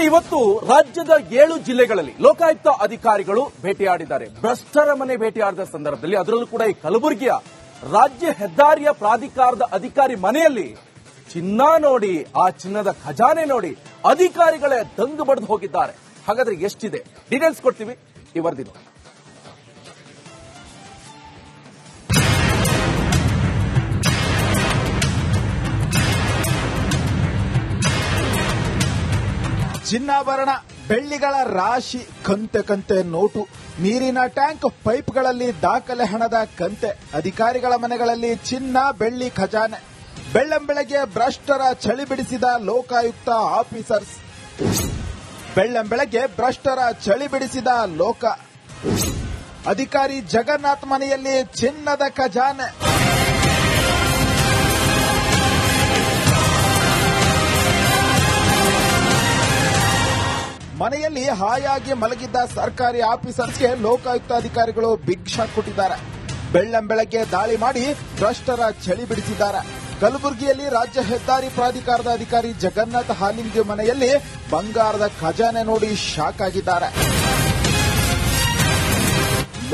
ನೋಡಿ, ಇವತ್ತು ರಾಜ್ಯದ 7 ಜಿಲ್ಲೆಗಳಲ್ಲಿ ಲೋಕಾಯುಕ್ತ ಅಧಿಕಾರಿಗಳು ಭೇಟಿಯಾಡಿದ್ದಾರೆ. ಭ್ರಷ್ಟರ ಮನೆ ಭೇಟಿಯಾಡಿದ ಸಂದರ್ಭದಲ್ಲಿ ಅದರಲ್ಲೂ ಕೂಡ ಈ ಕಲಬುರಗಿಯ ರಾಜ್ಯ ಹೆದ್ದಾರಿಯ ಪ್ರಾಧಿಕಾರದ ಅಧಿಕಾರಿ ಮನೆಯಲ್ಲಿ ಚಿನ್ನ ನೋಡಿ, ಆ ಚಿನ್ನದ ಖಜಾನೆ ನೋಡಿ ಅಧಿಕಾರಿಗಳೇ ದಂಗು ಬಡಿದು ಹೋಗಿದ್ದಾರೆ. ಹಾಗಾದ್ರೆ ಎಷ್ಟಿದೆ ಡೀಟೇಲ್ಸ್ ಕೊಡ್ತೀವಿ ಈ ವರದಿ ನೋಡಿ. ಚಿನ್ನಾಭರಣ, ಬೆಳ್ಳಿಗಳ ರಾಶಿ, ಕಂತೆ ಕಂತೆ ನೋಟು, ನೀರಿನ ಟ್ಯಾಂಕ್, ಪೈಪ್ಗಳಲ್ಲಿ ದಾಖಲೆ ಹಣದ ಕಂತೆ, ಅಧಿಕಾರಿಗಳ ಮನೆಗಳಲ್ಲಿ ಚಿನ್ನ, ಬೆಳ್ಳಿ ಖಜಾನೆ. ಬೆಳ್ಳಂಬೆಳಗ್ಗೆ ಭ್ರಷ್ಟರ ಚಳಿ ಬಿಡಿಸಿದ ಲೋಕಾಯುಕ್ತ ಆಫೀಸರ್ಸ್. ಬೆಳ್ಳಂಬೆಳಗ್ಗೆ ಭ್ರಷ್ಟರ ಚಳಿ ಬಿಡಿಸಿದ ಲೋಕ. ಅಧಿಕಾರಿ ಜಗನ್ನಾಥ್ ಮನೆಯಲ್ಲಿ ಚಿನ್ನದ ಖಜಾನೆ. ಮನೆಯಲ್ಲಿ ಹಾಯಾಗಿ ಮಲಗಿದ್ದ ಸರ್ಕಾರಿ ಆಫೀಸರ್ಸ್ಗೆ ಲೋಕಾಯುಕ್ತ ಅಧಿಕಾರಿಗಳು ಬಿಗ್ ಶಾಕ್ ಕೊಟ್ಟಿದ್ದಾರೆ. ಬೆಳ್ಳಂಬೆಳಗ್ಗೆ ದಾಳಿ ಮಾಡಿ ಭ್ರಷ್ಟರ ಚಳಿ ಬಿಡಿಸಿದ್ದಾರೆ. ಕಲಬುರಗಿಯಲ್ಲಿ ರಾಜ್ಯ ಹೆದ್ದಾರಿ ಪ್ರಾಧಿಕಾರದ ಅಧಿಕಾರಿ ಜಗನ್ನಾಥ್ ಹಾಲಿಂಗಿ ಮನೆಯಲ್ಲಿ ಬಂಗಾರದ ಖಜಾನೆ ನೋಡಿ ಶಾಕ್ ಆಗಿದ್ದಾರೆ.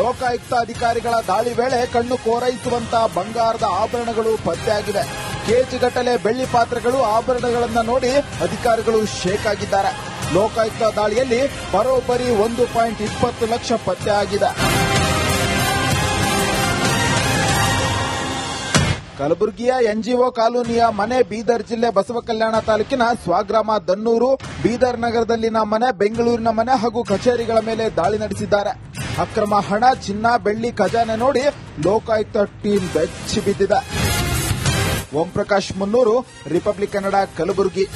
ಲೋಕಾಯುಕ್ತ ಅಧಿಕಾರಿಗಳ ದಾಳಿ ವೇಳೆ ಕಣ್ಣು ಕೋರೈಸುವಂತ ಬಂಗಾರದ ಆಭರಣಗಳು ಪತ್ತೆಯಾಗಿವೆ. ಕೆಜಿಗಟ್ಟಲೆ ಬೆಳ್ಳಿ ಪಾತ್ರೆಗಳು, ಆಭರಣಗಳನ್ನು ನೋಡಿ ಅಧಿಕಾರಿಗಳು ಶೇಕ್ ಆಗಿದ್ದಾರೆ. ಲೋಕಾಯುಕ್ತ ದಾಳಿಯಲ್ಲಿ ಬರೋಬ್ಬರಿ 1.20 ಲಕ್ಷ ಪತ್ತೆಯಾಗಿದೆ. ಕಲಬುರಗಿಯ ಎನ್ಜಿಒ ಕಾಲೋನಿಯ ಮನೆ, ಬೀದರ್ ಜಿಲ್ಲೆ ಬಸವಕಲ್ಯಾಣ ತಾಲೂಕಿನ ಸ್ವಗ್ರಾಮ ದನ್ನೂರು, ಬೀದರ್ ನಗರದಲ್ಲಿನ ಮನೆ, ಬೆಂಗಳೂರಿನ ಮನೆ ಹಾಗೂ ಕಚೇರಿಗಳ ಮೇಲೆ ದಾಳಿ ನಡೆಸಿದ್ದಾರೆ. ಅಕ್ರಮ ಹಣ, ಚಿನ್ನ, ಬೆಳ್ಳಿ ಖಜಾನೆ ನೋಡಿ ಲೋಕಾಯುಕ್ತ ಟೀಮ್ ಬೆಚ್ಚಿ ಬಿದ್ದಿದೆ. ಓಂ ಪ್ರಕಾಶ್ ಮುನ್ನೂರು, ರಿಪಬ್ಲಿಕ್ ಕನ್ನಡ, ಕಲಬುರಗಿ.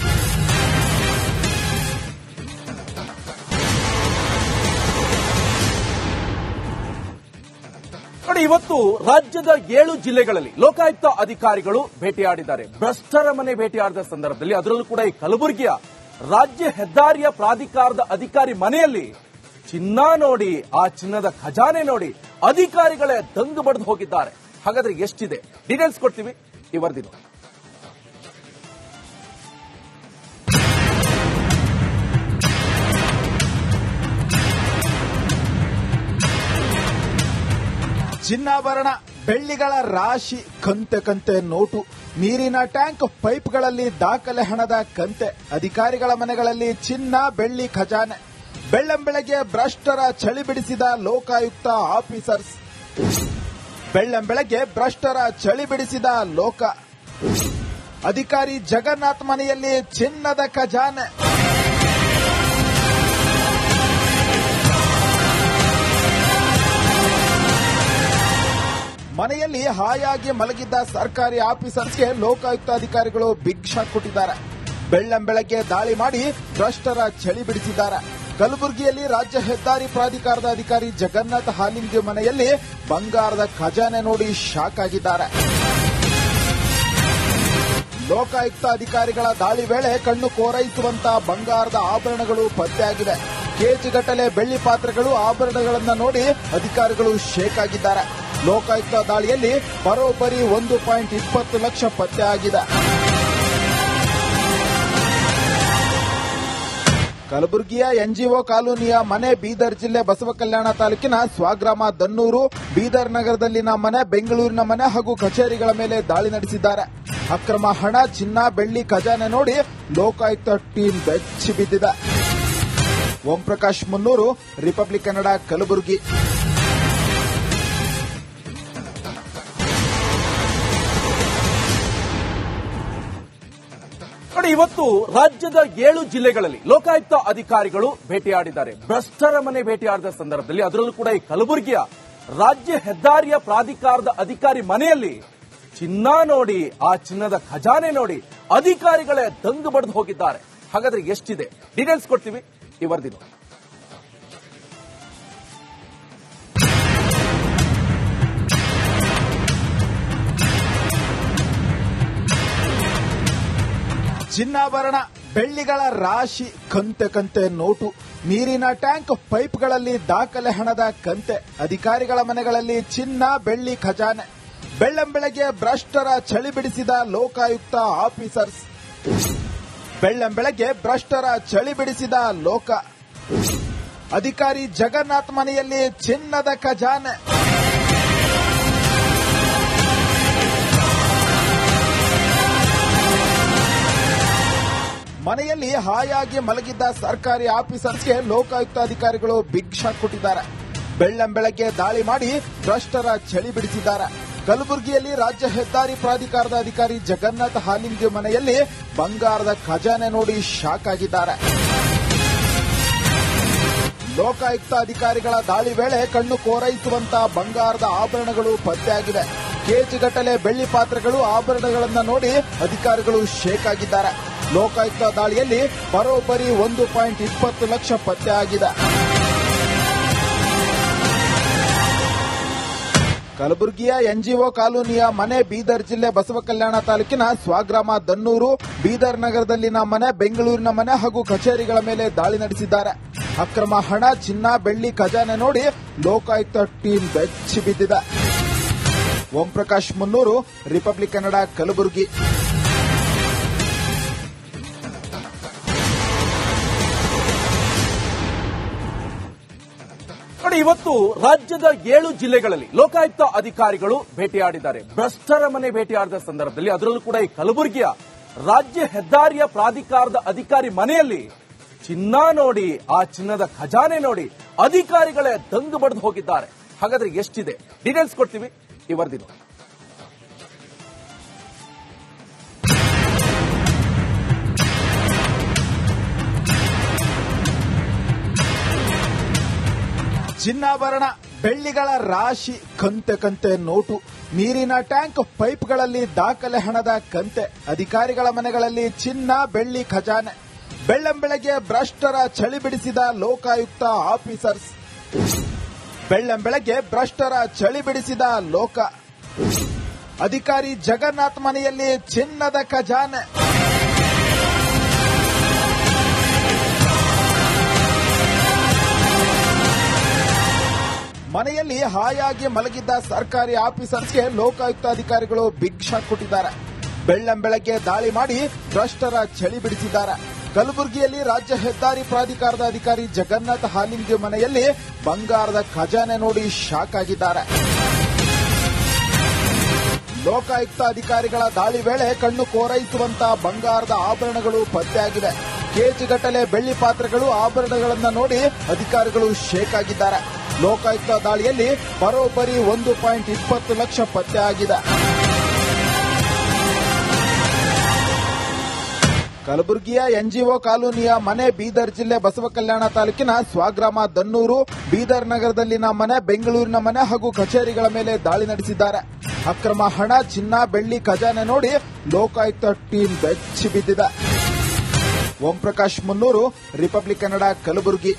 ನೋಡಿ, ಇವತ್ತು ರಾಜ್ಯದ 7 ಜಿಲ್ಲೆಗಳಲ್ಲಿ ಲೋಕಾಯುಕ್ತ ಅಧಿಕಾರಿಗಳು ಭೇಟಿಯಾಡಿದ್ದಾರೆ. ಭ್ರಷ್ಟರ ಮನೆ ಭೇಟಿಯಾಡಿದ ಸಂದರ್ಭದಲ್ಲಿ ಅದರಲ್ಲೂ ಕೂಡ ಈ ಕಲಬುರಗಿಯ ರಾಜ್ಯ ಹೆದ್ದಾರಿಯ ಪ್ರಾಧಿಕಾರದ ಅಧಿಕಾರಿ ಮನೆಯಲ್ಲಿ ಚಿನ್ನ ನೋಡಿ, ಆ ಚಿನ್ನದ ಖಜಾನೆ ನೋಡಿ ಅಧಿಕಾರಿಗಳೇ ದಂಗು ಬಡಿದು ಹೋಗಿದ್ದಾರೆ. ಹಾಗಾದ್ರೆ ಎಷ್ಟಿದೆ ಡೀಟೇಲ್ಸ್ ಕೊಡ್ತೀವಿ ಈ ವರದಿ ನೋಡಿ. ಚಿನ್ನಾಭರಣ, ಬೆಳ್ಳಿಗಳ ರಾಶಿ, ಕಂತೆ ಕಂತೆ ನೋಟು, ನೀರಿನ ಟ್ಯಾಂಕ್, ಪೈಪ್ಗಳಲ್ಲಿ ದಾಖಲೆ ಹಣದ ಕಂತೆ, ಅಧಿಕಾರಿಗಳ ಮನೆಗಳಲ್ಲಿ ಚಿನ್ನ, ಬೆಳ್ಳಿ ಖಜಾನೆ. ಬೆಳ್ಳಂಬೆಳಗ್ಗೆ ಭ್ರಷ್ಟರ ಚಳಿ ಬಿಡಿಸಿದ ಲೋಕಾಯುಕ್ತ ಆಫೀಸರ್ಸ್. ಬೆಳ್ಳಂಬೆಳಗ್ಗೆ ಭ್ರಷ್ಟರ ಚಳಿ ಬಿಡಿಸಿದ ಲೋಕ. ಅಧಿಕಾರಿ ಜಗನ್ನಾಥ್ ಮನೆಯಲ್ಲಿ ಚಿನ್ನದ ಖಜಾನೆ. ಮನೆಯಲ್ಲಿ ಹಾಯಾಗಿ ಮಲಗಿದ್ದ ಸರ್ಕಾರಿ ಆಫೀಸರ್ಸ್ಗೆ ಲೋಕಾಯುಕ್ತ ಅಧಿಕಾರಿಗಳು ಬಿಗ್ ಶಾಕ್ ಕೊಟ್ಟಿದ್ದಾರೆ. ಬೆಳ್ಳಂಬೆಳಗ್ಗೆ ದಾಳಿ ಮಾಡಿ ಭ್ರಷ್ಟರ ಚಳಿ ಬಿಡಿಸಿದ್ದಾರೆ. ಕಲಬುರಗಿಯಲ್ಲಿ ರಾಜ್ಯ ಹೆದ್ದಾರಿ ಪ್ರಾಧಿಕಾರದ ಅಧಿಕಾರಿ ಜಗನ್ನಾಥ್ ಹಾಲಿಂಗಿ ಮನೆಯಲ್ಲಿ ಬಂಗಾರದ ಖಜಾನೆ ನೋಡಿ ಶಾಕ್ ಆಗಿದ್ದಾರೆ. ಲೋಕಾಯುಕ್ತ ಅಧಿಕಾರಿಗಳ ದಾಳಿ ವೇಳೆ ಕಣ್ಣು ಕೋರೈಸುವಂತ ಬಂಗಾರದ ಆಭರಣಗಳು ಪತ್ತೆಯಾಗಿವೆ. ಕೆಜಿಗಟ್ಟಲೆ ಬೆಳ್ಳಿ ಪಾತ್ರೆಗಳು, ಆಭರಣಗಳನ್ನು ನೋಡಿ ಅಧಿಕಾರಿಗಳು ಶೇಕ್ ಆಗಿದ್ದಾರೆ. ಲೋಕಾಯುಕ್ತ ದಾಳಿಯಲ್ಲಿ ಬರೋಬ್ಬರಿ 1.20 ಲಕ್ಷ ಪತ್ತೆಯಾಗಿದೆ. ಕಲಬುರಗಿಯ ಎನ್ಜಿಒ ಕಾಲೋನಿಯ ಮನೆ, ಬೀದರ್ ಜಿಲ್ಲೆ ಬಸವಕಲ್ಯಾಣ ತಾಲೂಕಿನ ಸ್ವಗ್ರಾಮ ದನ್ನೂರು, ಬೀದರ್ ನಗರದಲ್ಲಿನ ಮನೆ, ಬೆಂಗಳೂರಿನ ಮನೆ ಹಾಗೂ ಕಚೇರಿಗಳ ಮೇಲೆ ದಾಳಿ ನಡೆಸಿದ್ದಾರೆ. ಅಕ್ರಮ ಹಣ, ಚಿನ್ನ, ಬೆಳ್ಳಿ ಖಜಾನೆ ನೋಡಿ ಲೋಕಾಯುಕ್ತ ಟೀಮ್ ಬೆಚ್ಚಿ ಬಿದ್ದಿದೆ. ಓಂ ಪ್ರಕಾಶ್ ಮುನ್ನೂರು, ರಿಪಬ್ಲಿಕ್ ಕನ್ನಡ, ಕಲಬುರಗಿ. ನೋಡಿ, ಇವತ್ತು ರಾಜ್ಯದ 7 ಜಿಲ್ಲೆಗಳಲ್ಲಿ ಲೋಕಾಯುಕ್ತ ಅಧಿಕಾರಿಗಳು ಭೇಟಿಯಾಡಿದ್ದಾರೆ. ಭ್ರಷ್ಟರ ಮನೆ ಭೇಟಿಯಾಡಿದ ಸಂದರ್ಭದಲ್ಲಿ ಅದರಲ್ಲೂ ಕೂಡ ಈ ಕಲಬುರಗಿಯ ರಾಜ್ಯ ಹೆದ್ದಾರಿಯ ಪ್ರಾಧಿಕಾರದ ಅಧಿಕಾರಿ ಮನೆಯಲ್ಲಿ ಚಿನ್ನ ನೋಡಿ, ಆ ಚಿನ್ನದ ಖಜಾನೆ ನೋಡಿ ಅಧಿಕಾರಿಗಳೇ ದಂಗು ಬಡಿದು ಹೋಗಿದ್ದಾರೆ. ಹಾಗಾದ್ರೆ ಎಷ್ಟಿದೆ ಡೀಟೇಲ್ಸ್ ಕೊಡ್ತೀವಿ ಈ ವರದಿ ನೋಡಿ. ಚಿನ್ನಾಭರಣ, ಬೆಳ್ಳಿಗಳ ರಾಶಿ, ಕಂತೆ ಕಂತೆ ನೋಟು, ನೀರಿನ ಟ್ಯಾಂಕ್, ಪೈಪ್ಗಳಲ್ಲಿ ದಾಖಲೆ ಹಣದ ಕಂತೆ, ಅಧಿಕಾರಿಗಳ ಮನೆಗಳಲ್ಲಿ ಚಿನ್ನ, ಬೆಳ್ಳಿ ಖಜಾನೆ. ಬೆಳ್ಳಂಬೆಳಗ್ಗೆ ಭ್ರಷ್ಟರ ಚಳಿ ಬಿಡಿಸಿದ ಲೋಕಾಯುಕ್ತ ಆಫೀಸರ್ಸ್. ಬೆಳ್ಳಂಬೆಳಗ್ಗೆ ಭ್ರಷ್ಟರ ಚಳಿ ಬಿಡಿಸಿದ ಲೋಕ. ಅಧಿಕಾರಿ ಜಗನ್ನಾಥ್ ಮನೆಯಲ್ಲಿ ಚಿನ್ನದ ಖಜಾನೆ. ಮನೆಯಲ್ಲಿ ಹಾಯಾಗಿ ಮಲಗಿದ್ದ ಸರ್ಕಾರಿ ಆಫೀಸರ್ಸ್ಗೆ ಲೋಕಾಯುಕ್ತ ಅಧಿಕಾರಿಗಳು ಬಿಗ್ ಶಾಕ್ ಕೊಟ್ಟಿದ್ದಾರೆ. ಬೆಳ್ಳಂಬೆಳಗ್ಗೆ ದಾಳಿ ಮಾಡಿ ಭ್ರಷ್ಟರ ಚಳಿ ಬಿಡಿಸಿದ್ದಾರೆ. ಕಲಬುರಗಿಯಲ್ಲಿ ರಾಜ್ಯ ಹೆದ್ದಾರಿ ಪ್ರಾಧಿಕಾರದ ಅಧಿಕಾರಿ ಜಗನ್ನಾಥ್ ಹಾಲಿಂಗಿ ಮನೆಯಲ್ಲಿ ಬಂಗಾರದ ಖಜಾನೆ ನೋಡಿ ಶಾಕ್ ಆಗಿದ್ದಾರೆ. ಲೋಕಾಯುಕ್ತ ಅಧಿಕಾರಿಗಳ ದಾಳಿ ವೇಳೆ ಕಣ್ಣು ಕೋರೈಸುವಂತ ಬಂಗಾರದ ಆಭರಣಗಳು ಪತ್ತೆಯಾಗಿವೆ. ಕೆಜಿಗಟ್ಟಲೆ ಬೆಳ್ಳಿ ಪಾತ್ರೆಗಳು, ಆಭರಣಗಳನ್ನು ನೋಡಿ ಅಧಿಕಾರಿಗಳು ಶೇಕ್ ಆಗಿದ್ದಾರೆ. ಲೋಕಾಯುಕ್ತ ದಾಳಿಯಲ್ಲಿ ಬರೋಬ್ಬರಿ 1.20 ಲಕ್ಷ ಪತ್ತೆಯಾಗಿದೆ. ಕಲಬುರಗಿಯ ಎನ್ಜಿಒ ಕಾಲೋನಿಯ ಮನೆ ಬೀದರ್ ಜಿಲ್ಲೆ ಬಸವಕಲ್ಯಾಣ ತಾಲೂಕಿನ ಸ್ವಗ್ರಾಮ ದನ್ನೂರು, ಬೀದರ್ ನಗರದಲ್ಲಿನ ಮನೆ, ಬೆಂಗಳೂರಿನ ಮನೆ ಹಾಗೂ ಕಚೇರಿಗಳ ಮೇಲೆ ದಾಳಿ ನಡೆಸಿದ್ದಾರೆ. ಅಕ್ರಮ ಹಣ, ಚಿನ್ನ, ಬೆಳ್ಳಿ ಖಜಾನೆ ನೋಡಿ ಲೋಕಾಯುಕ್ತ ಟೀಮ್ ಬೆಚ್ಚಿ ಬಿದ್ದಿದೆ. ಓಂ ಪ್ರಕಾಶ್ ಮುನ್ನೂರು, ರಿಪಬ್ಲಿಕ್ ಕನ್ನಡ, ಕಲಬುರಗಿ. ನೋಡಿ, ಇವತ್ತು ರಾಜ್ಯದ 7 ಜಿಲ್ಲೆಗಳಲ್ಲಿ ಲೋಕಾಯುಕ್ತ ಅಧಿಕಾರಿಗಳು ಭೇಟಿಯಾಡಿದ್ದಾರೆ. ಭ್ರಷ್ಟರ ಮನೆ ಭೇಟಿಯಾಡಿದ ಸಂದರ್ಭದಲ್ಲಿ ಅದರಲ್ಲೂ ಕೂಡ ಈ ಕಲಬುರಗಿಯ ರಾಜ್ಯ ಹೆದ್ದಾರಿಯ ಪ್ರಾಧಿಕಾರದ ಅಧಿಕಾರಿ ಮನೆಯಲ್ಲಿ ಚಿನ್ನ ನೋಡಿ, ಆ ಚಿನ್ನದ ಖಜಾನೆ ನೋಡಿ ಅಧಿಕಾರಿಗಳೇ ದಂಗು ಬಡಿದು ಹೋಗಿದ್ದಾರೆ. ಹಾಗಾದ್ರೆ ಎಷ್ಟಿದೆ ಡೀಟೇಲ್ಸ್ ಕೊಡ್ತೀವಿ ಈ ವರದಿ. ಚಿನ್ನಾಭರಣ, ಬೆಳ್ಳಿಗಳ ರಾಶಿ, ಕಂತೆ ಕಂತೆ ನೋಟು, ನೀರಿನ ಟ್ಯಾಂಕ್, ಪೈಪ್ಗಳಲ್ಲಿ ದಾಖಲೆ ಹಣದ ಕಂತೆ. ಅಧಿಕಾರಿಗಳ ಮನೆಗಳಲ್ಲಿ ಚಿನ್ನ, ಬೆಳ್ಳಿ ಖಜಾನೆ. ಬೆಳ್ಳಂಬೆಳಗ್ಗೆ ಭ್ರಷ್ಟರ ಚಳಿ ಬಿಡಿಸಿದ ಲೋಕಾಯುಕ್ತ ಆಫೀಸರ್ಸ್. ಬೆಳ್ಳಂಬೆಳಗ್ಗೆ ಭ್ರಷ್ಟರ ಚಳಿ ಬಿಡಿಸಿದ ಲೋಕ. ಅಧಿಕಾರಿ ಜಗನ್ನಾಥ್ ಮನೆಯಲ್ಲಿ ಚಿನ್ನದ ಖಜಾನೆ. ಮನೆಯಲ್ಲಿ ಹಾಯಾಗಿ ಮಲಗಿದ್ದ ಸರ್ಕಾರಿ ಆಫೀಸರ್ಸ್ಗೆ ಲೋಕಾಯುಕ್ತ ಅಧಿಕಾರಿಗಳು ಬಿಗ್ ಶಾಕ್ ಕೊಟ್ಟಿದ್ದಾರೆ. ಬೆಳ್ಳಂಬೆಳಗ್ಗೆ ದಾಳಿ ಮಾಡಿ ಭ್ರಷ್ಟರ ಚಳಿ ಬಿಡಿಸಿದ್ದಾರೆ. ಕಲಬುರಗಿಯಲ್ಲಿ ರಾಜ್ಯ ಹೆದ್ದಾರಿ ಪ್ರಾಧಿಕಾರದ ಅಧಿಕಾರಿ ಜಗನ್ನಾಥ್ ಹಾಲಿಂಗಿ ಮನೆಯಲ್ಲಿ ಬಂಗಾರದ ಖಜಾನೆ ನೋಡಿ ಶಾಕ್ ಆಗಿದ್ದಾರೆ. ಲೋಕಾಯುಕ್ತ ಅಧಿಕಾರಿಗಳ ದಾಳಿ ವೇಳೆ ಕಣ್ಣು ಕೋರೈಸುವಂತ ಬಂಗಾರದ ಆಭರಣಗಳು ಪತ್ತೆಯಾಗಿವೆ. ಕೆಜಿಗಟ್ಟಲೆ ಬೆಳ್ಳಿ ಪಾತ್ರೆಗಳು, ಆಭರಣಗಳನ್ನು ನೋಡಿ ಅಧಿಕಾರಿಗಳು ಶೇಕ್ ಆಗಿದ್ದಾರೆ. ಲೋಕಾಯುಕ್ತ ದಾಳಿಯಲ್ಲಿ ಬರೋಬ್ಬರಿ 1.20 ಲಕ್ಷ ಪತ್ತೆಯಾಗಿದೆ. ಕಲಬುರಗಿಯ ಎನ್ಜಿಒ ಕಾಲೋನಿಯ ಮನೆ ಬೀದರ್ ಜಿಲ್ಲೆ ಬಸವಕಲ್ಯಾಣ ತಾಲೂಕಿನ ಸ್ವಗ್ರಾಮ ದನ್ನೂರು, ಬೀದರ್ ನಗರದಲ್ಲಿನ ಮನೆ, ಬೆಂಗಳೂರಿನ ಮನೆ ಹಾಗೂ ಕಚೇರಿಗಳ ಮೇಲೆ ದಾಳಿ ನಡೆಸಿದ್ದಾರೆ. ಅಕ್ರಮ ಹಣ, ಚಿನ್ನ, ಬೆಳ್ಳಿ ಖಜಾನೆ ನೋಡಿ ಲೋಕಾಯುಕ್ತ ಟೀಮ್ ಬೆಚ್ಚಿ ಬಿದ್ದಿದೆ. ಓಂ ಪ್ರಕಾಶ್ ಮುನ್ನೂರು, ರಿಪಬ್ಲಿಕ್ ಕನ್ನಡ, ಕಲಬುರಗಿ.